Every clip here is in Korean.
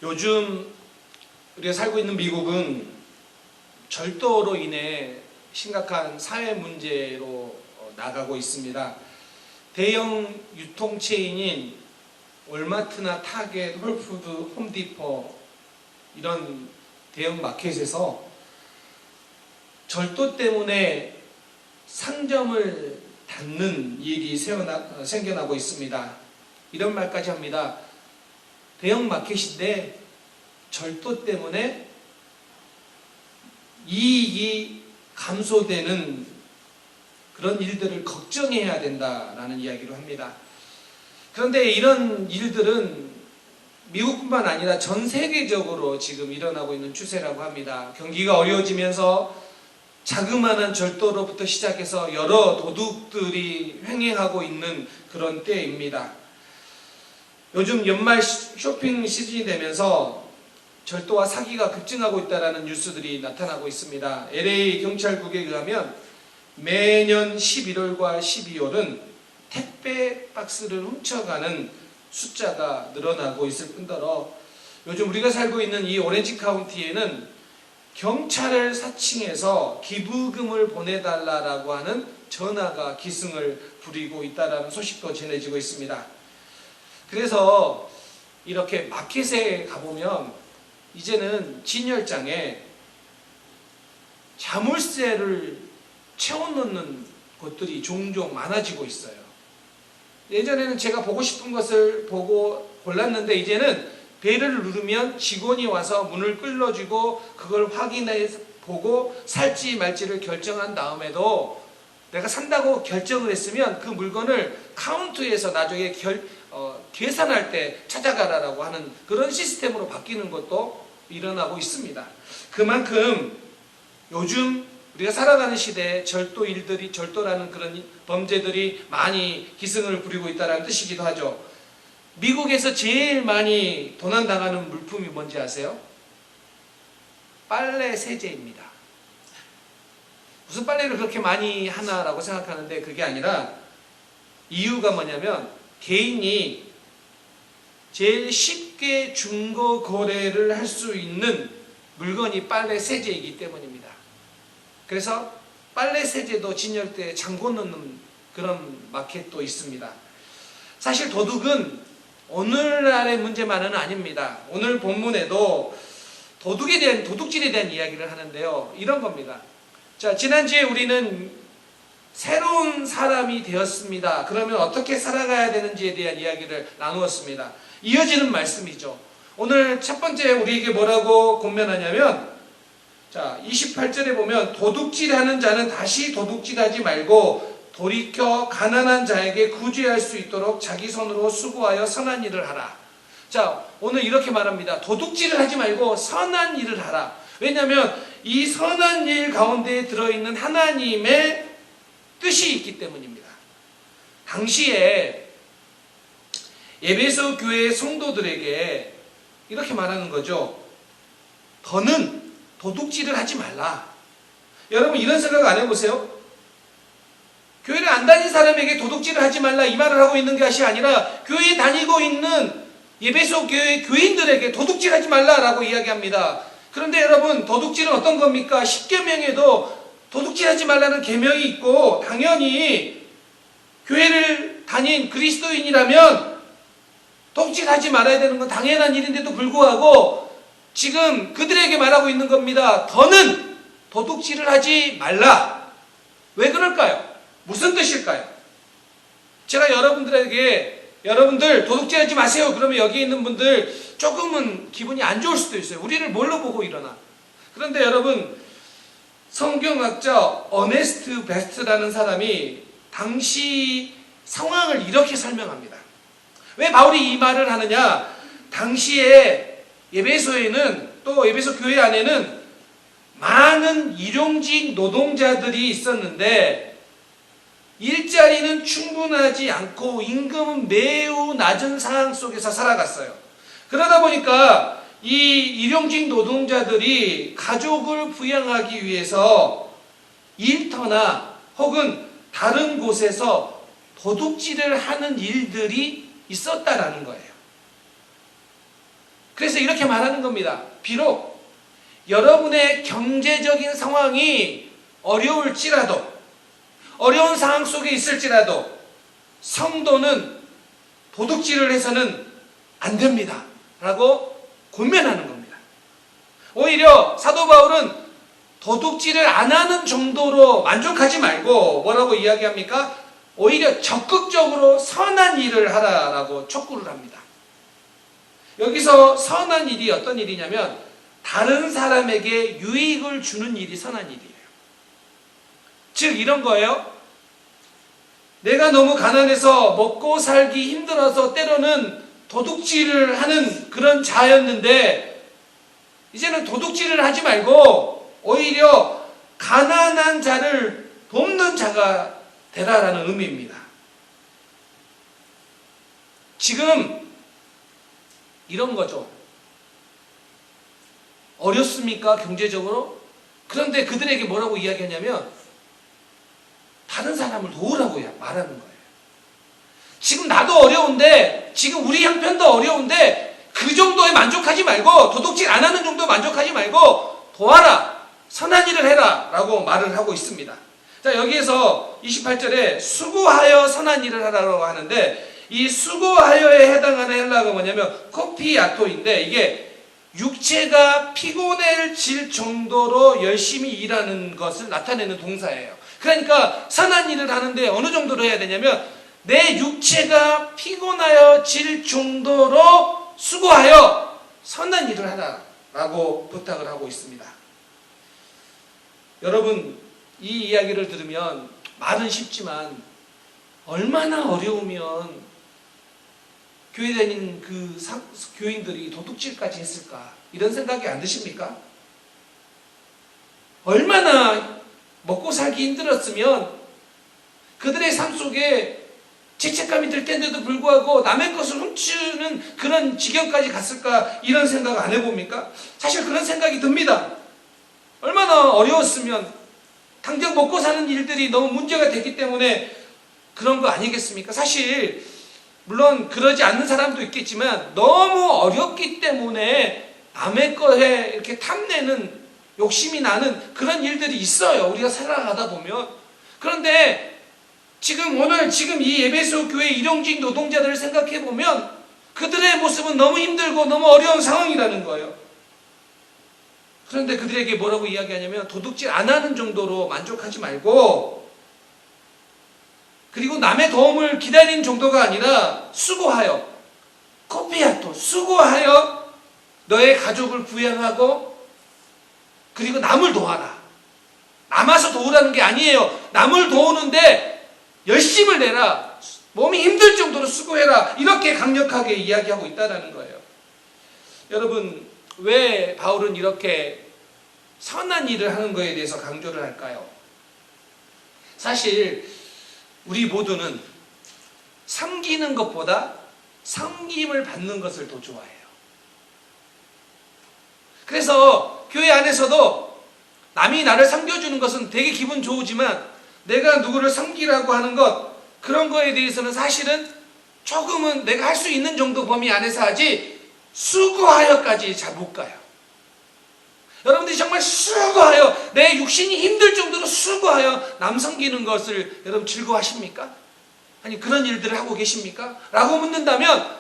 요즘 우리가 살고 있는 미국은 절도로 인해 심각한 사회 문제로 나가고 있습니다. 대형 유통체인인 월마트나 타겟, 홀푸드, 홈디포 이런 대형 마켓에서 절도 때문에 상점을 닫는 일이 생겨나고 있습니다. 이런 말까지 합니다. 대형 마켓인데 절도 때문에 이익이 감소되는 그런 일들을 걱정해야 된다라는 이야기를 합니다. 그런데 이런 일들은 미국뿐만 아니라 전 세계적으로 지금 일어나고 있는 추세라고 합니다. 경기가 어려워지면서 자그마한 절도로부터 시작해서 여러 도둑들이 횡행하고 있는 그런 때입니다. 요즘 연말 쇼핑 시즌이 되면서 절도와 사기가 급증하고 있다는 뉴스들이 나타나고 있습니다. LA 경찰국에 의하면 매년 11월과 12월은 택배 박스를 훔쳐가는 숫자가 늘어나고 있을 뿐더러 요즘 우리가 살고 있는 이 오렌지 카운티에는 경찰을 사칭해서 기부금을 보내달라고 하는 전화가 기승을 부리고 있다는 소식도 전해지고 있습니다. 그래서 이렇게 마켓에 가보면 이제는 진열장에 자물쇠를 채워넣는 곳들이 종종 많아지고 있어요. 예전에는 제가 보고 싶은 것을 보고 골랐는데 이제는 벨을 누르면 직원이 와서 문을 끌어주고 그걸 확인해 보고 살지 말지를 결정한 다음에도 내가 산다고 결정을 했으면 그 물건을 카운터에서 나중에 계산할 때 찾아가라고 하는 그런 시스템으로 바뀌는 것도 일어나고 있습니다. 그만큼 요즘 우리가 살아가는 시대에 절도라는 그런 범죄들이 많이 기승을 부리고 있다는 뜻이기도 하죠. 미국에서 제일 많이 도난당하는 물품이 뭔지 아세요? 빨래 세제입니다. 무슨 빨래를 그렇게 많이 하나라고 생각하는데 그게 아니라 이유가 뭐냐면 개인이 제일 쉽게 중고 거래를 할 수 있는 물건이 빨래 세제이기 때문입니다. 그래서 빨래 세제도 진열대에 잠궈 놓는 그런 마켓도 있습니다. 사실 도둑은 오늘날의 문제만은 아닙니다. 오늘 본문에도 도둑질에 대한 이야기를 하는데요. 이런 겁니다. 자, 지난주에 우리는 새로운 사람이 되었습니다. 그러면 어떻게 살아가야 되는지에 대한 이야기를 나누었습니다. 이어지는 말씀이죠. 오늘 첫 번째 우리에게 뭐라고 권면하냐면 자, 28절에 보면 도둑질하는 자는 다시 도둑질하지 말고 돌이켜 가난한 자에게 구제할 수 있도록 자기 손으로 수고하여 선한 일을 하라. 자, 오늘 이렇게 말합니다. 도둑질을 하지 말고 선한 일을 하라. 왜냐하면 이 선한 일 가운데 들어있는 하나님의 뜻이 있기 때문입니다. 당시에 에베소 교회 성도들에게 이렇게 말하는 거죠. 더는 도둑질을 하지 말라. 여러분 이런 생각 안 해보세요? 교회를 안 다닌 사람에게 도둑질을 하지 말라 이 말을 하고 있는 것이 아니라 교회에 다니고 있는 에베소 교회 교인들에게 도둑질하지 말라라고 이야기합니다. 그런데 여러분 도둑질은 어떤 겁니까? 10계명에도 도둑질하지 말라는 계명이 있고 당연히 교회를 다닌 그리스도인이라면 도둑질하지 말아야 되는 건 당연한 일인데도 불구하고 지금 그들에게 말하고 있는 겁니다. 더는 도둑질을 하지 말라. 왜 그럴까요? 무슨 뜻일까요? 제가 여러분들 도둑질하지 마세요. 그러면 여기 있는 분들 조금은 기분이 안 좋을 수도 있어요. 우리를 뭘로 보고 일어나? 그런데 여러분 성경학자 어네스트 베스트라는 사람이 당시 상황을 이렇게 설명합니다. 왜 바울이 이 말을 하느냐? 당시에 에베소에는 또 에베소 교회 안에는 많은 일용직 노동자들이 있었는데 일자리는 충분하지 않고 임금은 매우 낮은 상황 속에서 살아갔어요. 그러다 보니까 이 일용직 노동자들이 가족을 부양하기 위해서 일터나 혹은 다른 곳에서 도둑질을 하는 일들이 있었다라는 거예요. 그래서 이렇게 말하는 겁니다. 비록 여러분의 경제적인 상황이 어려울지라도, 어려운 상황 속에 있을지라도 성도는 도둑질을 해서는 안 됩니다 라고 권면하는 겁니다. 오히려 사도 바울은 도둑질을 안 하는 정도로 만족하지 말고 뭐라고 이야기합니까? 오히려 적극적으로 선한 일을 하라라고 촉구를 합니다. 여기서 선한 일이 어떤 일이냐면 다른 사람에게 유익을 주는 일이 선한 일이에요. 즉 이런 거예요. 내가 너무 가난해서 먹고 살기 힘들어서 때로는 도둑질을 하는 그런 자였는데 이제는 도둑질을 하지 말고 오히려 가난한 자를 돕는 자가 되라라는 의미입니다. 지금 이런 거죠. 어렵습니까? 경제적으로? 그런데 그들에게 뭐라고 이야기하냐면 다른 사람을 도우라고 말하는 거예요. 지금 나도 어려운데, 지금 우리 형편도 어려운데 그 정도에 만족하지 말고, 도둑질 안 하는 정도에 만족하지 말고 도와라, 선한 일을 해라 라고 말을 하고 있습니다. 자, 여기에서 28절에 수고하여 선한 일을 하라고 하는데, 이 수고하여에 해당하는 헬라어가 뭐냐면 코피아토인데, 이게 육체가 피곤해질 정도로 열심히 일하는 것을 나타내는 동사예요. 그러니까 선한 일을 하는데 어느 정도로 해야 되냐면 내 육체가 피곤하여질 정도로 수고하여 선한 일을 하라라고 부탁을 하고 있습니다. 여러분, 이 이야기를 들으면 말은 쉽지만 얼마나 어려우면 교회 다니는 그 교인들이 도둑질까지 했을까, 이런 생각이 안 드십니까? 얼마나 먹고 살기 힘들었으면 그들의 삶 속에 죄책감이 들 텐데도 불구하고 남의 것을 훔치는 그런 지경까지 갔을까, 이런 생각 안 해봅니까? 사실 그런 생각이 듭니다. 얼마나 어려웠으면, 당장 먹고 사는 일들이 너무 문제가 됐기 때문에 그런 거 아니겠습니까? 사실 물론 그러지 않는 사람도 있겠지만 너무 어렵기 때문에 남의 거에 이렇게 탐내는, 욕심이 나는 그런 일들이 있어요, 우리가 살아가다 보면. 그런데 지금 이 에베소 교회 일용직 노동자들을 생각해 보면 그들의 모습은 너무 힘들고 너무 어려운 상황이라는 거예요. 그런데 그들에게 뭐라고 이야기하냐면 도둑질 안 하는 정도로 만족하지 말고, 그리고 남의 도움을 기다리는 정도가 아니라 수고하여, 코피아토, 수고하여 너의 가족을 부양하고 그리고 남을 도와라. 남아서 도우라는 게 아니에요. 남을 도우는데 열심을 내라. 몸이 힘들 정도로 수고해라. 이렇게 강력하게 이야기하고 있다는 거예요. 여러분, 왜 바울은 이렇게 선한 일을 하는 것에 대해서 강조를 할까요? 사실 우리 모두는 섬기는 것보다 섬김을 받는 것을 더 좋아해요. 그래서 교회 안에서도 남이 나를 섬겨주는 것은 되게 기분 좋으지만 내가 누구를 섬기라고 하는 것, 그런 거에 대해서는 사실은 조금은 내가 할 수 있는 정도 범위 안에서 하지 수고하여까지 잘 못 가요. 여러분들이 정말 수고하여, 내 육신이 힘들 정도로 수고하여 남 섬기는 것을 여러분 즐거워하십니까? 아니 그런 일들을 하고 계십니까? 라고 묻는다면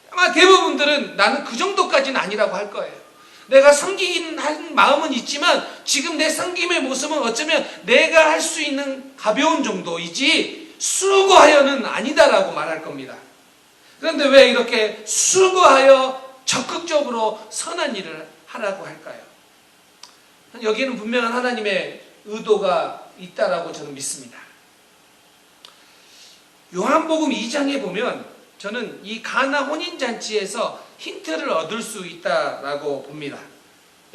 아마 대부분들은 나는 그 정도까지는 아니라고 할 거예요. 내가 섬기긴 한 마음은 있지만 지금 내 섬김의 모습은 어쩌면 내가 할 수 있는 가벼운 정도이지 수고하여는 아니다라고 말할 겁니다. 그런데 왜 이렇게 수고하여 적극적으로 선한 일을 하라고 할까요? 여기에는 분명한 하나님의 의도가 있다라고 저는 믿습니다. 요한복음 2장에 보면 저는 이 가나 혼인잔치에서 힌트를 얻을 수 있다라고 봅니다.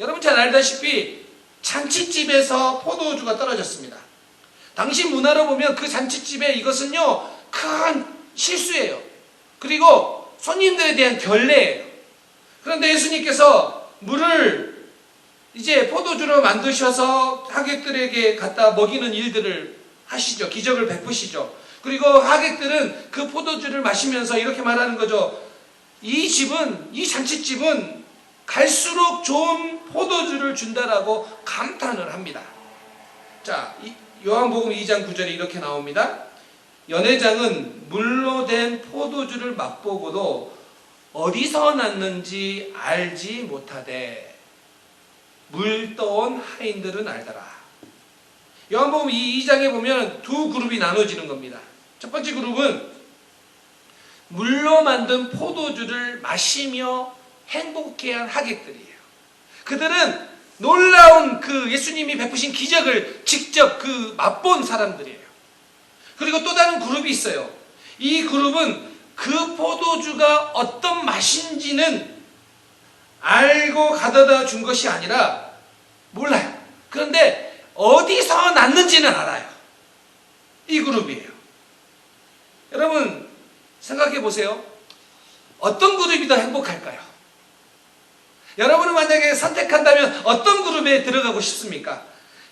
여러분 잘 알다시피 잔치집에서 포도주가 떨어졌습니다. 당시 문화로 보면 그 잔치집에 이것은요 큰 실수예요. 그리고 손님들에 대한 결례예요. 그런데 예수님께서 물을 이제 포도주로 만드셔서 하객들에게 갖다 먹이는 일들을 하시죠. 기적을 베푸시죠. 그리고 하객들은 그 포도주를 마시면서 이렇게 말하는 거죠. 이 잔치집은 갈수록 좋은 포도주를 준다라고 감탄을 합니다. 자, 요한복음 2장 9절에 이렇게 나옵니다. 연회장은 물로 된 포도주를 맛보고도 어디서 났는지 알지 못하되 물 떠온 하인들은 알더라. 요한복음 2장에 보면 두 그룹이 나눠지는 겁니다. 첫 번째 그룹은 물로 만든 포도주를 마시며 행복해한 하객들이에요. 그들은 놀라운 그 예수님이 베푸신 기적을 직접 맛본 사람들이에요. 그리고 또 다른 그룹이 있어요. 이 그룹은 그 포도주가 어떤 맛인지는 알고 가져다 준 것이 아니라 몰라요. 그런데 어디서 났는지는 알아요. 이 그룹이에요. 여러분 생각해 보세요. 어떤 그룹이 더 행복할까요? 여러분은 만약에 선택한다면 어떤 그룹에 들어가고 싶습니까?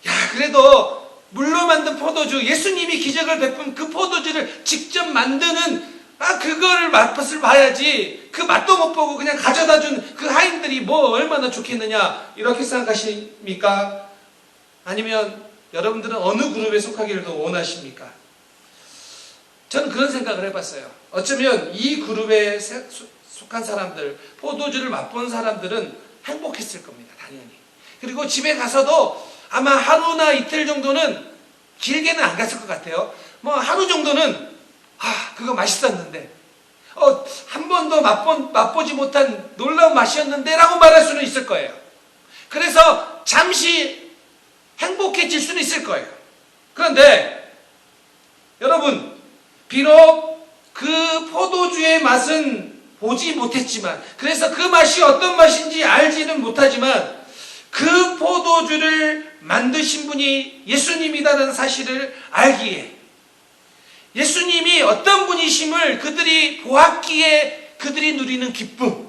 야, 그래도 물로 만든 포도주, 예수님이 기적을 베푼 그 포도주를 직접 만드는 그거를 맛을 봐야지, 그 맛도 못 보고 그냥 가져다 준 그 하인들이 뭐 얼마나 좋겠느냐, 이렇게 생각하십니까? 아니면 여러분들은 어느 그룹에 속하기를 더 원하십니까? 저는 그런 생각을 해봤어요. 어쩌면 이 그룹에 속한 사람들, 포도주를 맛본 사람들은 행복했을 겁니다. 당연히. 그리고 집에 가서도 아마 하루나 이틀 정도는, 길게는 안 갔을 것 같아요. 뭐 하루 정도는 그거 맛있었는데, 한 번도 맛보지 못한 놀라운 맛이었는데 라고 말할 수는 있을 거예요. 그래서 잠시 행복해질 수는 있을 거예요. 그런데 여러분, 비록 그 포도주의 맛은 보지 못했지만, 그래서 그 맛이 어떤 맛인지 알지는 못하지만, 그 포도주를 만드신 분이 예수님이라는 사실을 알기에, 예수님이 어떤 분이심을 그들이 보았기에 그들이 누리는 기쁨,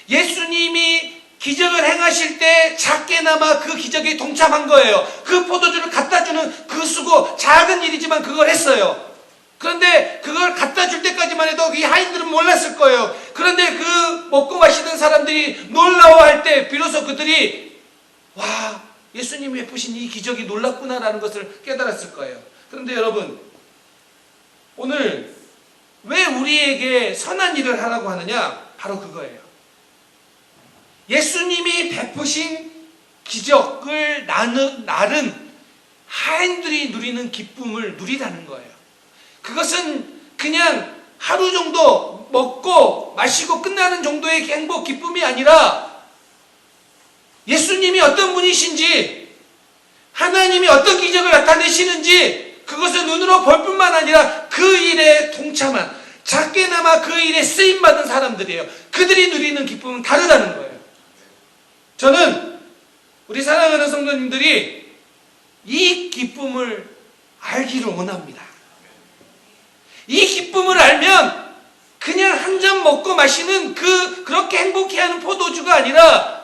예수님이 기적을 행하실 때 작게나마 그 기적에 동참한 거예요. 그 포도주를 갖다주는 그 수고, 작은 일이지만 그걸 했어요. 그런데 그걸 갖다 줄 때까지만 해도 이 하인들은 몰랐을 거예요. 그런데 그 먹고 마시던 사람들이 놀라워할 때 비로소 그들이 와, 예수님이 베푸신 이 기적이 놀랍구나라는 것을 깨달았을 거예요. 그런데 여러분, 오늘 왜 우리에게 선한 일을 하라고 하느냐? 바로 그거예요. 예수님이 베푸신 기적을 나른 하인들이 누리는 기쁨을 누리라는 거예요. 그것은 그냥 하루 정도 먹고 마시고 끝나는 정도의 행복, 기쁨이 아니라 예수님이 어떤 분이신지, 하나님이 어떤 기적을 나타내시는지 그것을 눈으로 볼 뿐만 아니라 그 일에 동참한, 작게나마 그 일에 쓰임받은 사람들이에요. 그들이 누리는 기쁨은 다르다는 거예요. 저는 우리 사랑하는 성도님들이 이 기쁨을 알기를 원합니다. 이 기쁨을 알면 그냥 한 잔 먹고 마시는 그렇게 행복해하는 포도주가 아니라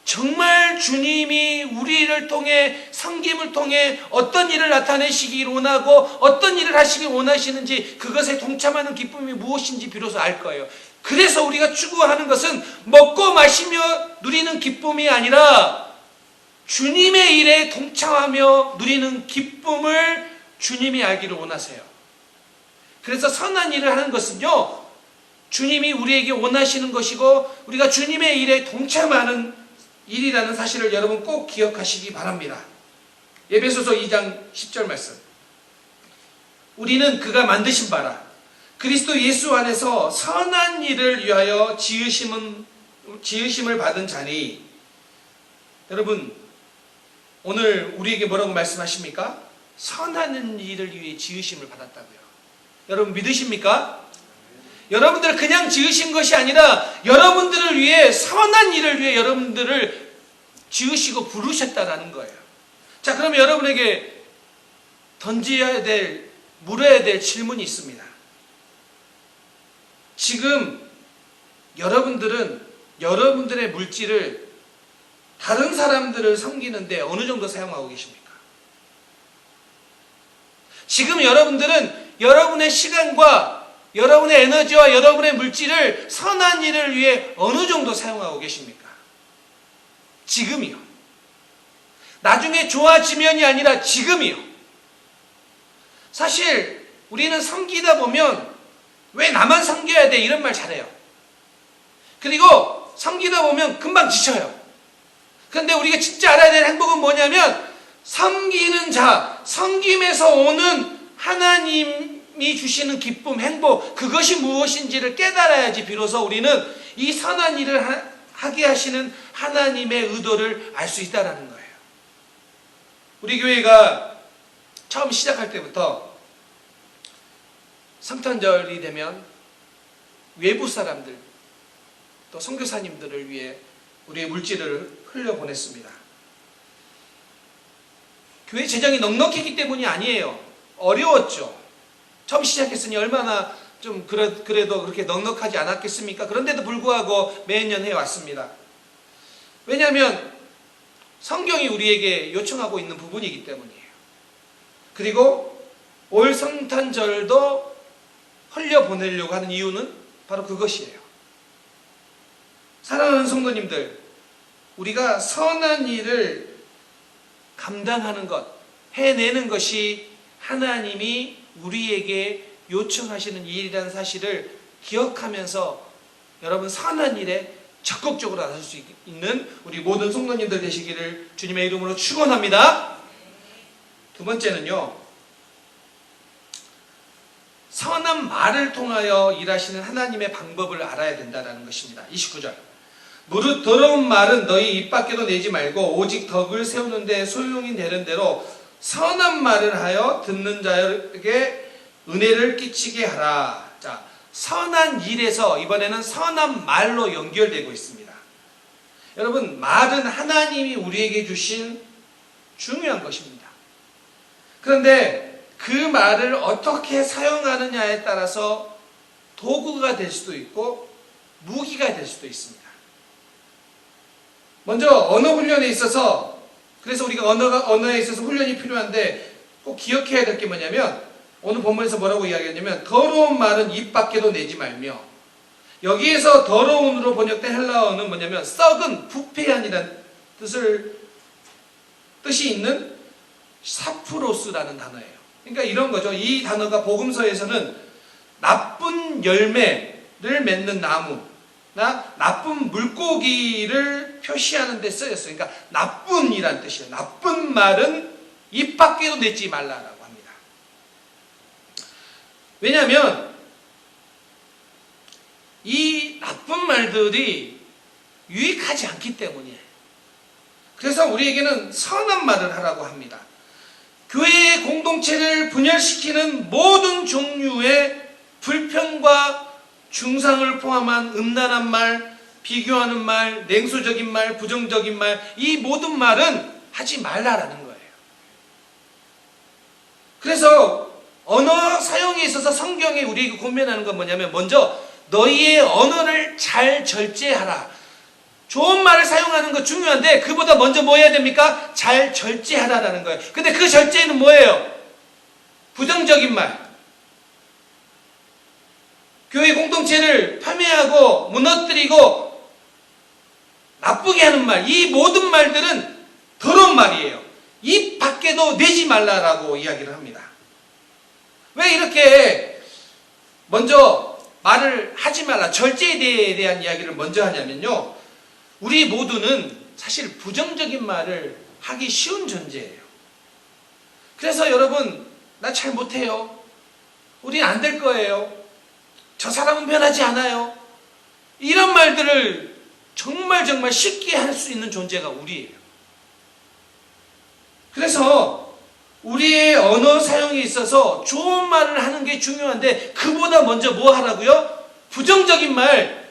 정말 주님이 우리를 통해, 섬김을 통해 어떤 일을 나타내시길 원하고 어떤 일을 하시길 원하시는지, 그것에 동참하는 기쁨이 무엇인지 비로소 알 거예요. 그래서 우리가 추구하는 것은 먹고 마시며 누리는 기쁨이 아니라 주님의 일에 동참하며 누리는 기쁨을 주님이 알기를 원하세요. 그래서 선한 일을 하는 것은요, 주님이 우리에게 원하시는 것이고 우리가 주님의 일에 동참하는 일이라는 사실을 여러분 꼭 기억하시기 바랍니다. 에베소서 2장 10절 말씀. 우리는 그가 만드신 바라 그리스도 예수 안에서 선한 일을 위하여 지으심을 받은 자니. 여러분, 오늘 우리에게 뭐라고 말씀하십니까? 선한 일을 위해 지으심을 받았다고요. 여러분 믿으십니까? 여러분들 그냥 지으신 것이 아니라 여러분들을 위해, 선한 일을 위해 여러분들을 지으시고 부르셨다라는 거예요. 자, 그러면 여러분에게 물어야 될 질문이 있습니다. 지금 여러분들은 여러분들의 물질을 다른 사람들을 섬기는데 어느 정도 사용하고 계십니까? 지금 여러분들은 여러분의 시간과 여러분의 에너지와 여러분의 물질을 선한 일을 위해 어느 정도 사용하고 계십니까? 지금이요. 나중에 좋아지면이 아니라 지금이요. 사실 우리는 섬기다 보면 왜 나만 섬겨야 돼? 이런 말 잘해요. 그리고 섬기다 보면 금방 지쳐요. 그런데 우리가 진짜 알아야 될 행복은 뭐냐면 섬기는 자, 섬김에서 오는 하나님이 주시는 기쁨, 행복, 그것이 무엇인지를 깨달아야지 비로소 우리는 이 선한 일을 하게 하시는 하나님의 의도를 알 수 있다는 거예요. 우리 교회가 처음 시작할 때부터 성탄절이 되면 외부 사람들 또 선교사님들을 위해 우리의 물질을 흘려보냈습니다. 교회 재정이 넉넉했기 때문이 아니에요. 어려웠죠. 처음 시작했으니 얼마나 좀 그래도 그렇게 넉넉하지 않았겠습니까? 그런데도 불구하고 매년 해왔습니다. 왜냐하면 성경이 우리에게 요청하고 있는 부분이기 때문이에요. 그리고 올 성탄절도 흘려보내려고 하는 이유는 바로 그것이에요. 사랑하는 성도님들, 우리가 선한 일을 감당하는 것, 해내는 것이 하나님이 우리에게 요청하시는 일이라는 사실을 기억하면서 여러분 선한 일에 적극적으로 나설 수 있는 우리 모든 성도님들 되시기를 주님의 이름으로 축원합니다. 두 번째는요, 선한 말을 통하여 일하시는 하나님의 방법을 알아야 된다는 것입니다. 29절. 무릇 더러운 말은 너희 입 밖에도 내지 말고 오직 덕을 세우는 데 소용이 되는 대로 선한 말을 하여 듣는 자에게 은혜를 끼치게 하라. 자, 선한 일에서 이번에는 선한 말로 연결되고 있습니다. 여러분, 말은 하나님이 우리에게 주신 중요한 것입니다. 그런데 그 말을 어떻게 사용하느냐에 따라서 도구가 될 수도 있고 무기가 될 수도 있습니다. 먼저 언어 훈련에 있어서, 그래서 우리가 언어에 있어서 훈련이 필요한데 꼭 기억해야 될 게 뭐냐면, 오늘 본문에서 뭐라고 이야기하냐면 더러운 말은 입 밖에도 내지 말며, 여기에서 더러운으로 번역된 헬라어는 뭐냐면 썩은, 부패한이라는 뜻이 있는 사프로스라는 단어예요. 그러니까 이런 거죠. 이 단어가 복음서에서는 나쁜 열매를 맺는 나무나 나쁜 물고기를 표시하는 데 쓰였어요. 그러니까 나쁜이란 뜻이에요. 나쁜 말은 입 밖에도 내지 말라라고 합니다. 왜냐하면 이 나쁜 말들이 유익하지 않기 때문이에요. 그래서 우리에게는 선한 말을 하라고 합니다. 교회의 공동체를 분열시키는 모든 종류의 불평과 중상을 포함한 음란한 말, 비교하는 말, 냉소적인 말, 부정적인 말, 이 모든 말은 하지 말라라는 거예요. 그래서 언어 사용에 있어서 성경에 우리에게 권면하는 건 뭐냐면, 먼저 너희의 언어를 잘 절제하라. 좋은 말을 사용하는 거 중요한데 그보다 먼저 뭐 해야 됩니까? 잘 절제하라는 거예요. 근데 그 절제는 뭐예요? 부정적인 말, 교회 공동체를 파괴하고 무너뜨리고 나쁘게 하는 말, 이 모든 말들은 더러운 말이에요. 입 밖에도 내지 말라라고 이야기를 합니다. 왜 이렇게 먼저 말을 하지 말라, 절제에 대한 이야기를 먼저 하냐면요, 우리 모두는 사실 부정적인 말을 하기 쉬운 존재예요. 그래서 여러분, 나 잘 못해요, 우린 안 될 거예요, 저 사람은 변하지 않아요, 이런 말들을 정말 쉽게 할 수 있는 존재가 우리예요. 그래서 우리의 언어 사용에 있어서 좋은 말을 하는 게 중요한데 그보다 먼저 뭐 하라고요? 부정적인 말,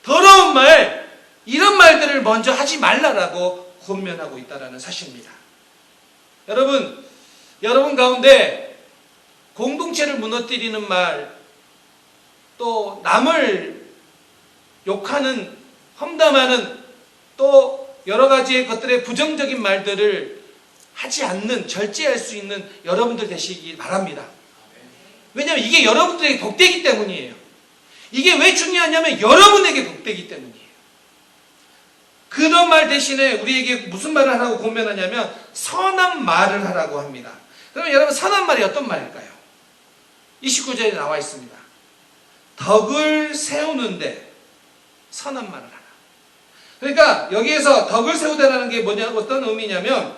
더러운 말, 이런 말들을 먼저 하지 말라라고 권면하고 있다는 사실입니다. 여러분 가운데 공동체를 무너뜨리는 말, 또 남을 욕하는, 험담하는, 또 여러 가지의 것들의 부정적인 말들을 하지 않는, 절제할 수 있는 여러분들 되시기 바랍니다. 왜냐하면 이게 여러분들에게 복되기 때문이에요. 이게 왜 중요하냐면 여러분에게 복되기 때문이에요. 그런 말 대신에 우리에게 무슨 말을 하라고 권면하냐면 선한 말을 하라고 합니다. 그러면 여러분 선한 말이 어떤 말일까요? 29절에 나와 있습니다. 덕을 세우는데 선한 말을 하라. 그러니까 여기에서 덕을 세우다라는 게 뭐냐, 어떤 의미냐면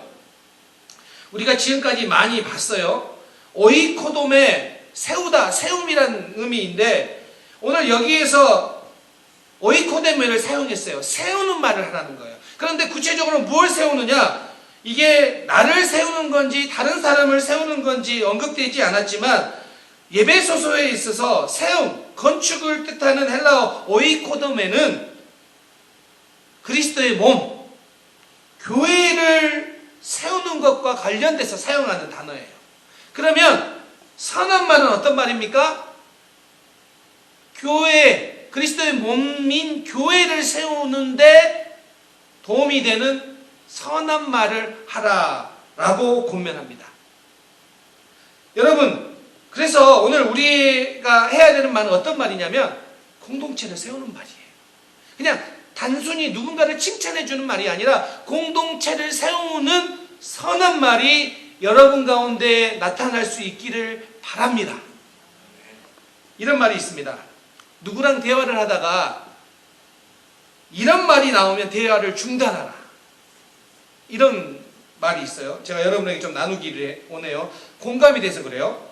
우리가 지금까지 많이 봤어요. 오이코돔의 세우다, 세움이라는 의미인데 오늘 여기에서 오이코돔을 사용했어요. 세우는 말을 하라는 거예요. 그런데 구체적으로 무엇을 세우느냐? 이게 나를 세우는 건지 다른 사람을 세우는 건지 언급되지 않았지만 예배소서에 있어서 세움, 건축을 뜻하는 헬라어 오이코돔에는 그리스도의 몸, 교회를 세우는 것과 관련돼서 사용하는 단어예요. 그러면 선한 말은 어떤 말입니까? 교회, 그리스도의 몸인 교회를 세우는데 도움이 되는 선한 말을 하라라고 권면합니다. 여러분, 그래서 오늘 우리가 해야 되는 말은 어떤 말이냐면 공동체를 세우는 말이에요. 그냥 단순히 누군가를 칭찬해 주는 말이 아니라 공동체를 세우는 선한 말이 여러분 가운데 나타날 수 있기를 바랍니다. 이런 말이 있습니다. 누구랑 대화를 하다가 이런 말이 나오면 대화를 중단하라. 이런 말이 있어요. 제가 여러분에게 좀 나누기를 오네요. 공감이 돼서 그래요.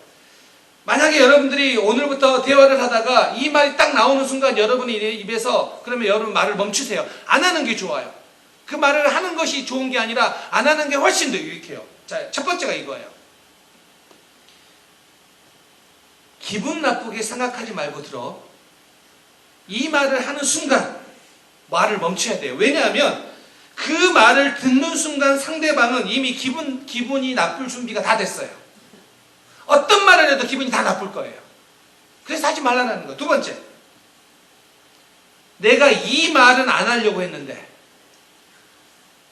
만약에 여러분들이 오늘부터 대화를 하다가 이 말이 딱 나오는 순간 여러분의 입에서 그러면 여러분 말을 멈추세요. 안 하는 게 좋아요. 그 말을 하는 것이 좋은 게 아니라 안 하는 게 훨씬 더 유익해요. 자, 첫 번째가 이거예요. 기분 나쁘게 생각하지 말고 들어. 이 말을 하는 순간 말을 멈춰야 돼요. 왜냐하면 그 말을 듣는 순간 상대방은 이미 기분이 나쁠 준비가 다 됐어요. 어떤 말을 해도 기분이 다 나쁠 거예요. 그래서 하지 말라는 거예요. 두 번째, 내가 이 말은 안 하려고 했는데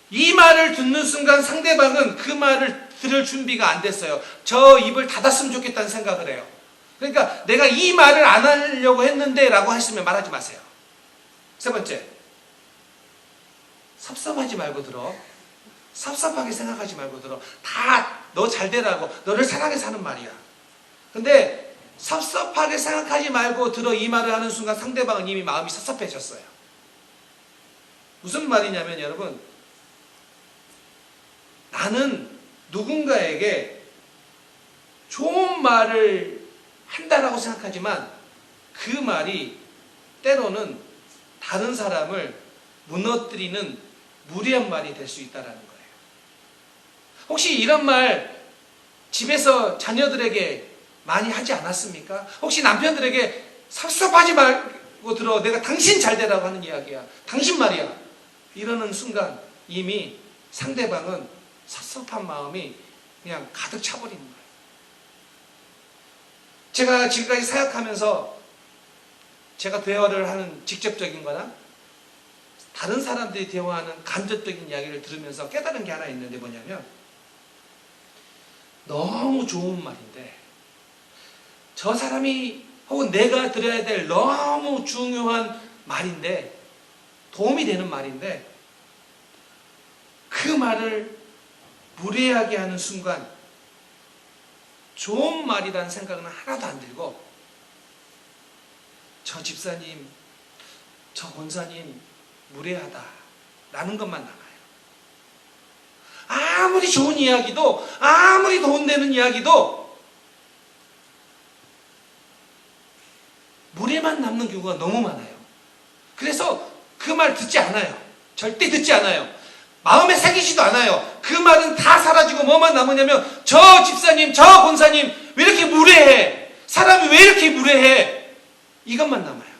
이 말을 듣는 순간 상대방은 그 말을 들을 준비가 안 됐어요. 저 입을 닫았으면 좋겠다는 생각을 해요. 그러니까 내가 이 말을 안 하려고 했는데 라고 하시면 말하지 마세요. 세 번째, 섭섭하지 말고 들어. 섭섭하게 생각하지 말고 들어. 다 너 잘 되라고, 너를 사랑해서 하는 말이야. 근데 섭섭하게 생각하지 말고 들어 이 말을 하는 순간 상대방은 이미 마음이 섭섭해졌어요. 무슨 말이냐면 여러분, 나는 누군가에게 좋은 말을 한다라고 생각하지만 그 말이 때로는 다른 사람을 무너뜨리는 무례한 말이 될 수 있다는 거예요. 혹시 이런 말 집에서 자녀들에게 많이 하지 않았습니까? 혹시 남편들에게 섭섭하지 말고 들어, 내가 당신 잘 되라고 하는 이야기야, 당신 말이야, 이러는 순간 이미 상대방은 섭섭한 마음이 그냥 가득 차버리는 거예요. 제가 지금까지 사역하면서 제가 대화를 하는 직접적인 거나 다른 사람들이 대화하는 간접적인 이야기를 들으면서 깨달은 게 하나 있는데 뭐냐면, 너무 좋은 말인데 저 사람이 혹은 내가 들어야 될 너무 중요한 말인데, 도움이 되는 말인데 그 말을 무례하게 하는 순간 좋은 말이라는 생각은 하나도 안 들고 저 집사님, 저 권사님 무례하다 라는 것만 남아요. 아무리 좋은 이야기도, 아무리 도움되는 이야기도 무례만 남는 경우가 너무 많아요. 그래서 그 말 듣지 않아요. 절대 듣지 않아요. 마음에 새기지도 않아요. 그 말은 다 사라지고 뭐만 남으냐면, 저 집사님, 저 권사님 왜 이렇게 무례해, 사람이 왜 이렇게 무례해, 이것만 남아요.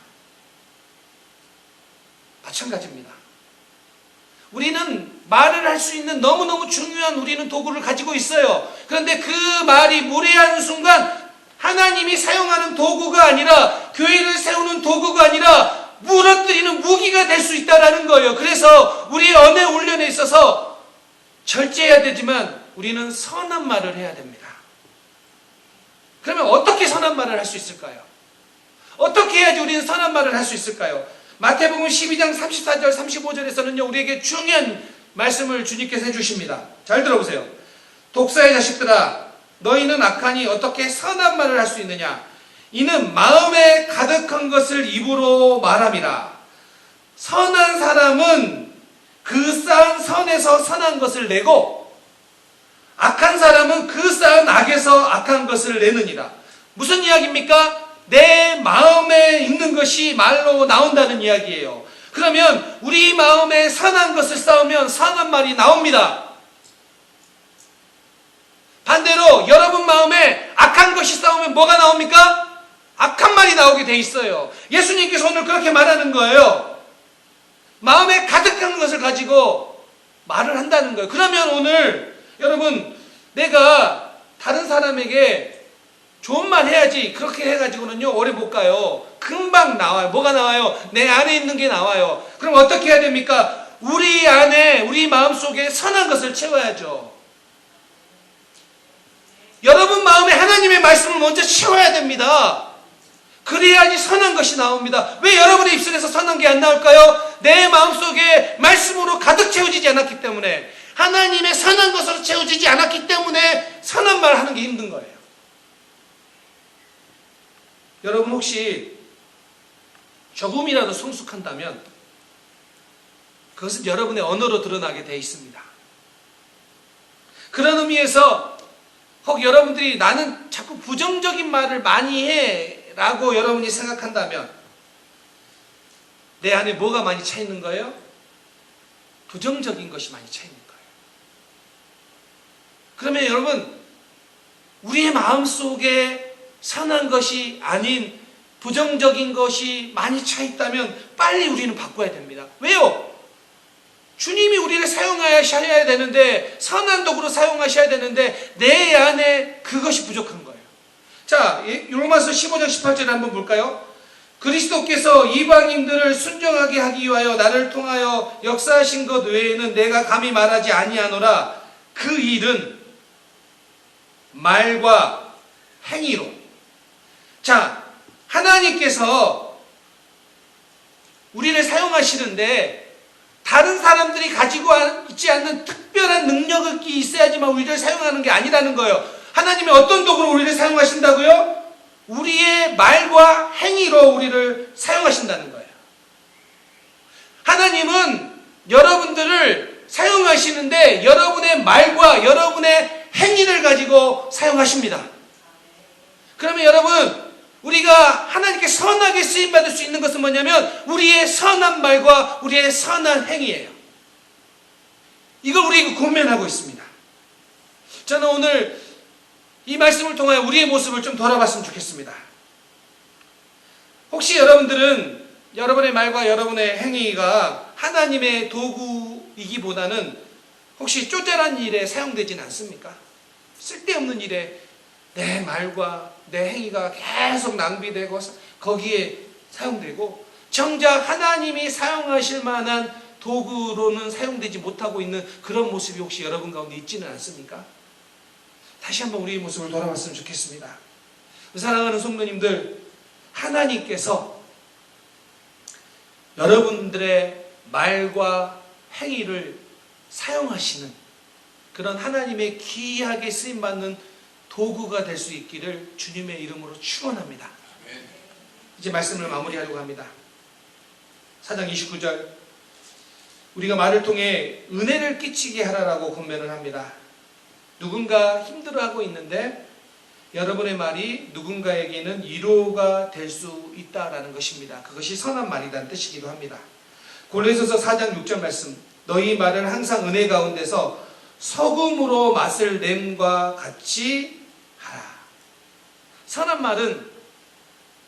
마찬가지입니다. 우리는 말을 할 수 있는 너무너무 중요한 우리는 도구를 가지고 있어요. 그런데 그 말이 무례한 순간 하나님이 사용하는 도구가 아니라, 교회를 세우는 도구가 아니라 무너뜨리는 무기가 될 수 있다는 거예요. 그래서 우리의 언어 훈련에 있어서 절제해야 되지만 우리는 선한 말을 해야 됩니다. 그러면 어떻게 선한 말을 할 수 있을까요? 어떻게 해야지 우리는 선한 말을 할 수 있을까요? 마태복음 12장 34절 35절에서는요 우리에게 중요한 말씀을 주님께서 해주십니다. 잘 들어보세요. 독사의 자식들아 너희는 악하니 어떻게 선한 말을 할 수 있느냐. 이는 마음에 가득한 것을 입으로 말함이라. 선한 사람은 그 쌓은 선에서 선한 것을 내고 악한 사람은 그 쌓은 악에서 악한 것을 내느니라. 무슨 이야기입니까? 내 마음에 있는 것이 말로 나온다는 이야기예요. 그러면 우리 마음에 선한 것을 쌓으면 선한 말이 나옵니다. 반대로 여러분 마음에 악한 것이 쌓으면 뭐가 나옵니까? 악한 말이 나오게 돼 있어요. 예수님께서 오늘 그렇게 말하는 거예요. 마음에 가득한 것을 가지고 말을 한다는 거예요. 그러면 오늘 여러분 내가 다른 사람에게 좋은 말 해야지 그렇게 해가지고는요 오래 못 가요. 금방 나와요. 뭐가 나와요? 내 안에 있는 게 나와요. 그럼 어떻게 해야 됩니까? 우리 안에 우리 마음속에 선한 것을 채워야죠. 여러분 마음에 하나님의 말씀을 먼저 채워야 됩니다. 그래야지 선한 것이 나옵니다. 왜 여러분의 입술에서 선한 게 안 나올까요? 내 마음속에 말씀으로 가득 채워지지 않았기 때문에, 하나님의 선한 것으로 채워지지 않았기 때문에 선한 말 하는 게 힘든 거예요. 여러분 혹시 조금이라도 성숙한다면 그것은 여러분의 언어로 드러나게 되어 있습니다. 그런 의미에서 혹 여러분들이 나는 자꾸 부정적인 말을 많이 해 라고 여러분이 생각한다면 내 안에 뭐가 많이 차 있는 거예요? 부정적인 것이 많이 차 있는 거예요. 그러면 여러분 우리의 마음속에 선한 것이 아닌 부정적인 것이 많이 차 있다면 빨리 우리는 바꿔야 됩니다. 왜요? 주님이 우리를 사용하셔야 되는데, 선한 도구로 사용하셔야 되는데 내 안에 그것이 부족한 거예요. 자, 로마서 15장 18절 한번 볼까요? 그리스도께서 이방인들을 순종하게 하기 위하여 나를 통하여 역사하신 것 외에는 내가 감히 말하지 아니하노라. 그 일은 말과 행위로. 자, 하나님께서 우리를 사용하시는데 다른 사람들이 가지고 있지 않는 특별한 능력이 있어야지만 우리를 사용하는 게 아니라는 거예요. 하나님이 어떤 도구로 우리를 사용하신다고요? 우리의 말과 행위로 우리를 사용하신다는 거예요. 하나님은 여러분들을 사용하시는데 여러분의 말과 여러분의 행위를 가지고 사용하십니다. 그러면 여러분, 우리가 하나님께 선하게 쓰임받을 수 있는 것은 뭐냐면 우리의 선한 말과 우리의 선한 행위예요. 이걸 우리가 고민하고 있습니다. 저는 오늘 이 말씀을 통하여 우리의 모습을 좀 돌아봤으면 좋겠습니다. 혹시 여러분들은 여러분의 말과 여러분의 행위가 하나님의 도구이기보다는 혹시 쪼잔한 일에 사용되지는 않습니까? 쓸데없는 일에 내 말과 내 행위가 계속 낭비되고 거기에 사용되고 정작 하나님이 사용하실 만한 도구로는 사용되지 못하고 있는 그런 모습이 혹시 여러분 가운데 있지는 않습니까? 다시 한번 우리의 모습을 돌아봤으면 좋겠습니다. 사랑하는 성도님들, 하나님께서 여러분들의 말과 행위를 사용하시는 그런 하나님의 귀하게 쓰임받는 도구가 될 수 있기를 주님의 이름으로 축원합니다. 이제 말씀을 마무리하려고 합니다. 4장 29절, 우리가 말을 통해 은혜를 끼치게 하라라고 권면을 합니다. 누군가 힘들어하고 있는데 여러분의 말이 누군가에게는 위로가 될 수 있다라는 것입니다. 그것이 선한 말이라는 뜻이기도 합니다. 고린도서 4장 6절 말씀, 너희 말은 항상 은혜 가운데서 소금으로 맛을 냄과 같이 하라. 선한 말은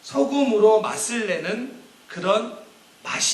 소금으로 맛을 내는 그런 맛이